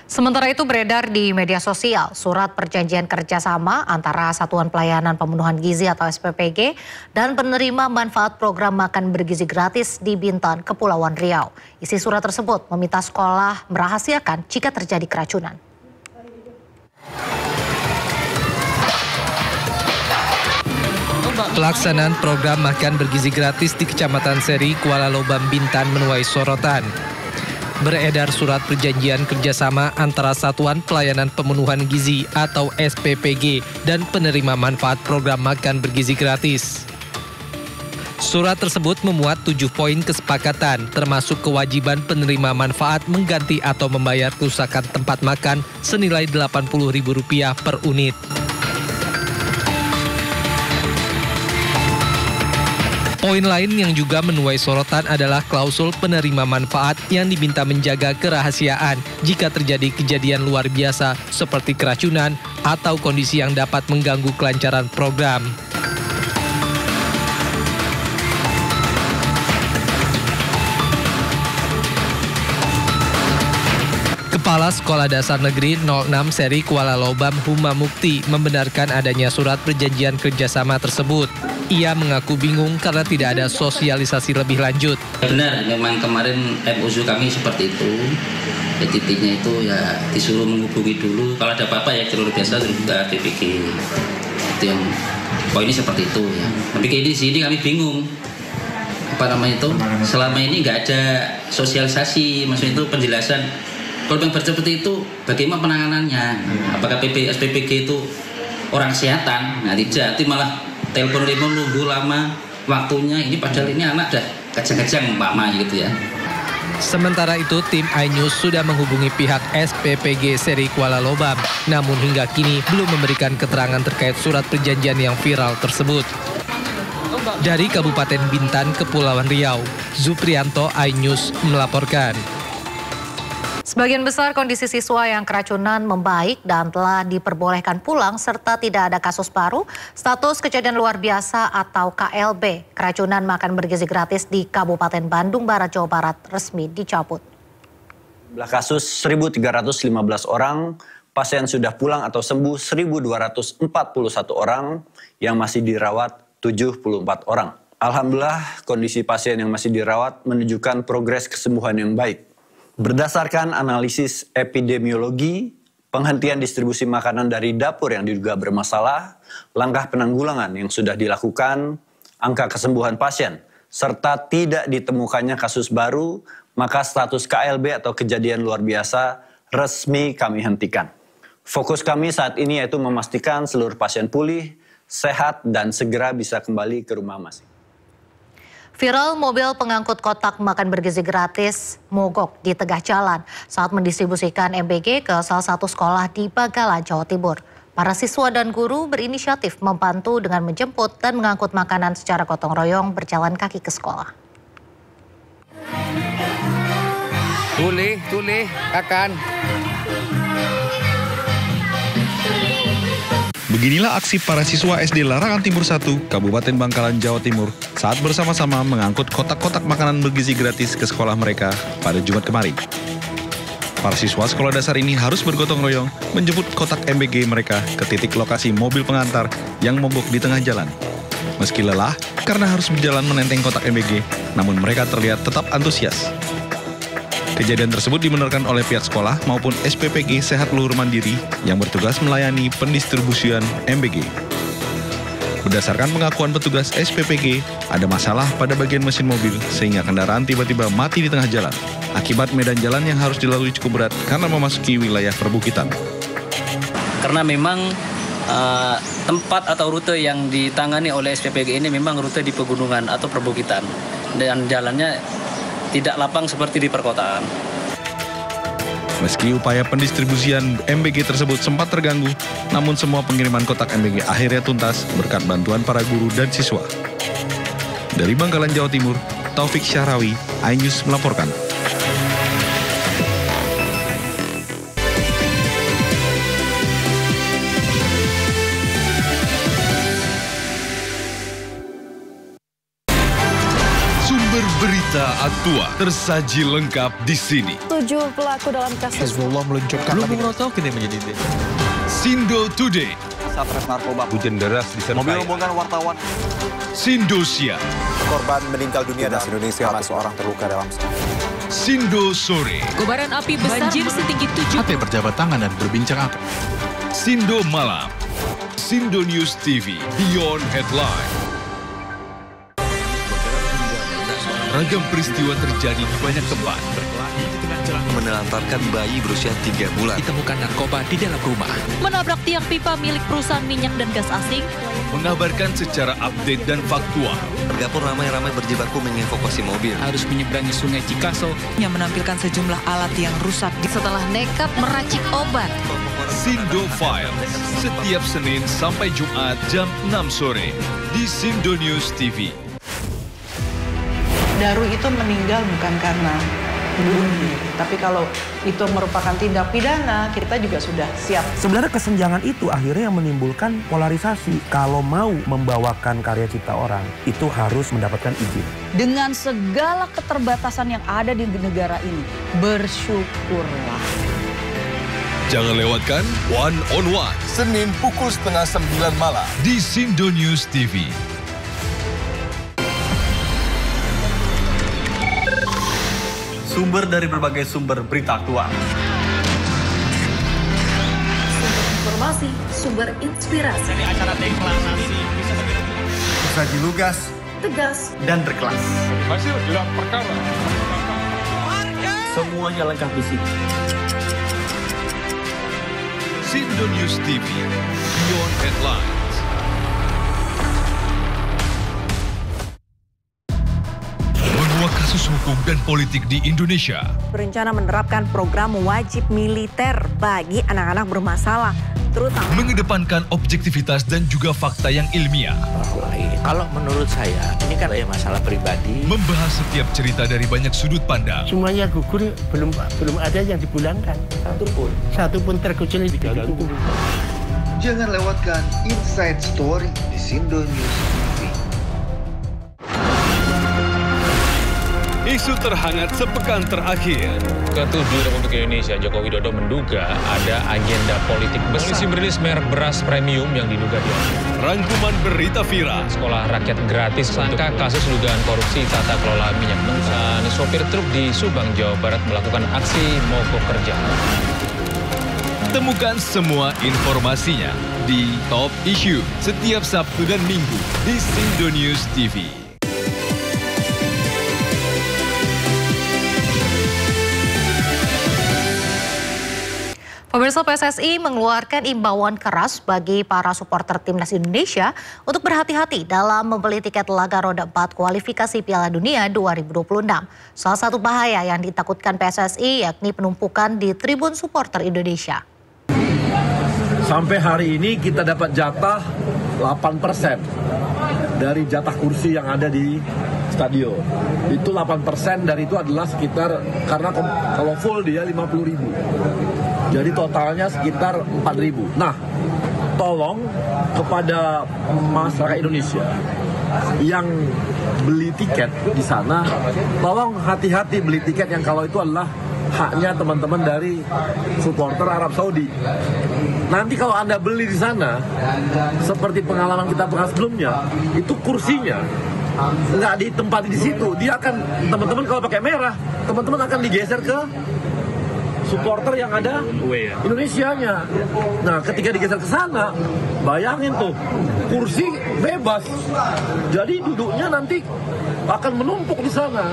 Sementara itu beredar di media sosial surat perjanjian kerjasama antara Satuan Pelayanan Pemenuhan Gizi atau SPPG dan penerima manfaat program makan bergizi gratis di Bintan, Kepulauan Riau. Isi surat tersebut meminta sekolah merahasiakan jika terjadi keracunan. Pelaksanaan program makan bergizi gratis di Kecamatan Seri, Kuala Lobam, Bintan menuai sorotan. Beredar surat perjanjian kerjasama antara Satuan Pelayanan Pemenuhan Gizi atau SPPG dan penerima manfaat program makan bergizi gratis. Surat tersebut memuat 7 poin kesepakatan, termasuk kewajiban penerima manfaat mengganti atau membayar kerusakan tempat makan senilai Rp80.000 per unit. Poin lain yang juga menuai sorotan adalah klausul penerima manfaat yang diminta menjaga kerahasiaan jika terjadi kejadian luar biasa seperti keracunan atau kondisi yang dapat mengganggu kelancaran program. Kepala Sekolah Dasar Negeri 06 Seri Kuala Lobam Huma Mukti membenarkan adanya surat perjanjian kerjasama tersebut. Ia mengaku bingung karena tidak ada sosialisasi lebih lanjut. Benar, memang kemarin MOU kami seperti itu. Ya, titiknya itu ya disuruh menghubungi dulu. Kalau ada apa-apa ya jalur biasa juga DPG. Itu yang poinnya seperti itu ya. Tapi di sini kami bingung. Selama ini nggak ada sosialisasi, maksudnya itu penjelasan. Kalau yang seperti itu, bagaimana penanganannya? Apakah SPPG itu orang kesehatan? Nah, tidak, itu malah telepon nunggu lama waktunya. Ini padahal ini anak dah kejang-kejang umpama gitu ya. Sementara itu, tim iNews sudah menghubungi pihak SPPG Seri Kuala Lobam, namun hingga kini belum memberikan keterangan terkait surat perjanjian yang viral tersebut. Dari Kabupaten Bintan, Kepulauan Riau, Zuprianto, iNews melaporkan. Sebagian besar kondisi siswa yang keracunan membaik dan telah diperbolehkan pulang serta tidak ada kasus baru. Status kejadian luar biasa atau KLB, keracunan makan bergizi gratis di Kabupaten Bandung Barat, Jawa Barat resmi dicabut. Jumlah kasus 1.315 orang, pasien sudah pulang atau sembuh 1.241 orang, yang masih dirawat 74 orang. Alhamdulillah kondisi pasien yang masih dirawat menunjukkan progres kesembuhan yang baik. Berdasarkan analisis epidemiologi, penghentian distribusi makanan dari dapur yang diduga bermasalah, langkah penanggulangan yang sudah dilakukan, angka kesembuhan pasien, serta tidak ditemukannya kasus baru, maka status KLB atau kejadian luar biasa resmi kami hentikan. Fokus kami saat ini yaitu memastikan seluruh pasien pulih, sehat, dan segera bisa kembali ke rumah masing-masing. Viral mobil pengangkut kotak makan bergizi gratis mogok di tengah jalan saat mendistribusikan MBG ke salah satu sekolah di Bangkalan, Jawa Timur. Para siswa dan guru berinisiatif membantu dengan menjemput dan mengangkut makanan secara gotong royong berjalan kaki ke sekolah. Tulih, akan. Beginilah aksi para siswa SD Larangan Timur 1, Kabupaten Bangkalan, Jawa Timur, saat bersama-sama mengangkut kotak-kotak makanan bergizi gratis ke sekolah mereka pada Jumat kemarin. Para siswa sekolah dasar ini harus bergotong royong menjemput kotak MBG mereka ke titik lokasi mobil pengantar yang mogok di tengah jalan. Meski lelah karena harus berjalan menenteng kotak MBG, namun mereka terlihat tetap antusias. Kejadian tersebut dibenarkan oleh pihak sekolah maupun SPPG Sehat Luhur Mandiri yang bertugas melayani pendistribusian MBG. Berdasarkan pengakuan petugas SPPG, ada masalah pada bagian mesin mobil sehingga kendaraan tiba-tiba mati di tengah jalan. Akibat medan jalan yang harus dilalui cukup berat karena memasuki wilayah perbukitan. Karena memang tempat atau rute yang ditangani oleh SPPG ini memang rute di pegunungan atau perbukitan. Dan jalannya tidak lapang seperti di perkotaan. Meski upaya pendistribusian MBG tersebut sempat terganggu, namun semua pengiriman kotak MBG akhirnya tuntas berkat bantuan para guru dan siswa. Dari Bangkalan, Jawa Timur, Taufik Syahrawi, iNews melaporkan. Berita Tua tersaji lengkap di sini. 7 pelaku dalam kasus Hezbollah meluncurkan Sindo Today. Satres narkoba. Hujan deras di Mobil rombongan wartawan. Sindosia. Korban meninggal dunia dan Indonesia ada seorang terluka dalam. Sindo Sore. Kobaran api besar banjir setinggi 7. Hati berjabat tangan dan berbincang akrab. Sindo Malam. Sindo News TV Beyond Headline. Ragam peristiwa terjadi di banyak tempat. Menelantarkan bayi berusia 3 bulan. Ditemukan narkoba di dalam rumah. Menabrak tiang pipa milik perusahaan minyak dan gas asing. Mengabarkan secara update dan faktual. Warga pun ramai-ramai berjibaku mengevakuasi mobil. Harus menyeberangi sungai Cikaso. Yang menampilkan sejumlah alat yang rusak setelah nekat meracik obat. Sindo Files. Setiap Senin sampai Jumat jam 6 sore di Sindo News TV. Daru itu meninggal bukan karena bunuh diri, tapi kalau itu merupakan tindak pidana, kita juga sudah siap. Sebenarnya kesenjangan itu akhirnya yang menimbulkan polarisasi. Kalau mau membawakan karya cipta orang, itu harus mendapatkan izin. dengan segala keterbatasan yang ada di negara ini. Bersyukurlah. Jangan lewatkan One on One. Senin pukul 8:30 malam di Sindo News TV. Sumber dari berbagai sumber berita aktual. Sumber informasi, sumber inspirasi. Dari acara deklarasi saji lugas, tegas, dan berkelas. Hasil gelar perkara. Semuanya lengkap di sini. Sindo News TV Beyond Headlines. Menguak kasus hukum dan politik di Indonesia. Berencana menerapkan program wajib militer bagi anak-anak bermasalah, terutama Mengedepankan objektivitas dan juga fakta yang ilmiah. Kalau menurut saya, ini kan masalah pribadi. Membahas setiap cerita dari banyak sudut pandang. Semuanya gugur, belum ada yang dipulangkan. Satu pun terkucil di dalam tubuh. Jangan lewatkan Inside Story di Sindo News TV. Isu terhangat sepekan terakhir. Ke-7 Republik Indonesia, Joko Widodo menduga ada agenda politik besar. Polisi merilis merek beras premium yang diduga diambil. Rangkuman berita viral. Sekolah rakyat gratis sangka kasus dugaan korupsi tata kelola minyak mentah. Sopir truk di Subang, Jawa Barat melakukan aksi mogok kerja. Temukan semua informasinya di Top Issue setiap Sabtu dan Minggu di Sindo News TV. Pemirsa, PSSI mengeluarkan imbauan keras bagi para supporter timnas Indonesia untuk berhati-hati dalam membeli tiket laga roda 4 kualifikasi Piala Dunia 2026. Salah satu bahaya yang ditakutkan PSSI yakni penumpukan di tribun supporter Indonesia. Sampai hari ini kita dapat jatah 8% dari jatah kursi yang ada di stadion. Itu 8% dari itu adalah sekitar, karena kalau full dia 50.000. Jadi totalnya sekitar 4.000. Nah, tolong kepada masyarakat Indonesia yang beli tiket di sana, tolong hati-hati beli tiket yang kalau itu adalah haknya teman-teman dari supporter Arab Saudi. Nanti kalau Anda beli di sana, seperti pengalaman kita pernah sebelumnya, itu kursinya nggak ditempati di situ. Dia akan, teman-teman kalau pakai merah, teman-teman akan digeser ke supporter yang ada Indonesianya. Nah, ketika digeser ke sana, bayangin tuh, kursi bebas. Jadi duduknya nanti akan menumpuk di sana.